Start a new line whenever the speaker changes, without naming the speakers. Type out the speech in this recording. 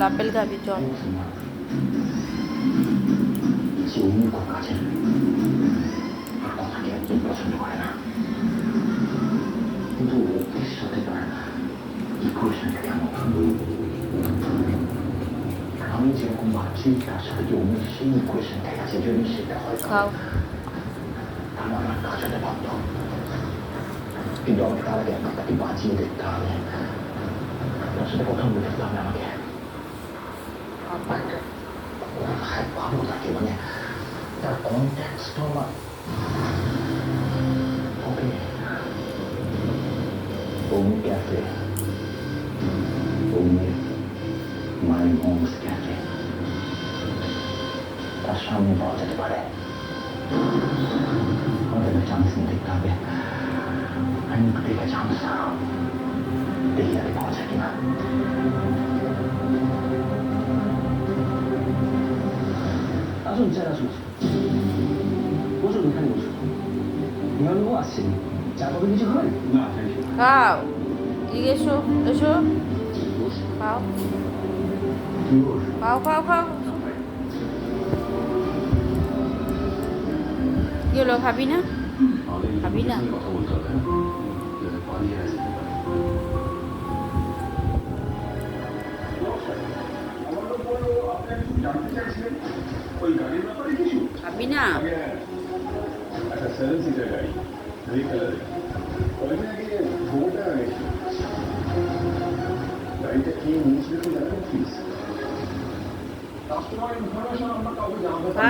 Apple খাবি চল।
পছন্দ করে না, কিন্তু ওর সাথে তার ইকুয়েশনটা কেমন? আমি যেরকম ভাবছি তার সাথে কি অন্য সেই ইকুয়েশনটাই আছে, যদি সেটা হয়
খাও।
তাহলে আমার কাজ হতে পারত। কিন্তু আমাকে তার আগে একবার তাকে বাঁচিয়ে দেখতে হবে, তার সাথে কথা বলে দেখতে হবে আমাকে। কোথায় পাবো তাকে, মানে তার কন্ট্যাক্টসটা আমার। ওকে, ওমি ক্যাফে, ওমি মাই হোমস ক্যাফে, তার সামনে পাওয়া যেতে পারে। আমাদের চান্স নিয়ে দেখতে হবে। আমি একটু দেখে চান্স দেখি আগে পাওয়া যায় কিনা। আসুন স্যার, আসুন, বসুন, এখানে বসুন। বিমানবাবু আসছেন, চা কবে কিছু খাবেন? না,
খাও, এদিকে এসো, এসো, খাও খাও খাও খাও। কি হলো, খাবি না? খাবি না?
কথা বলতে হবে।
খাবি না?
আচ্ছা, 7 সিটার গাড়ি, গ্রে কালারের। কয়েকদিন আগে খবরটা গাড়িটা কে নিয়েছিল কি জানেন প্লিজ? কাস্টমার ইনফরমেশন আমরা কাউকে জানাতে পারি।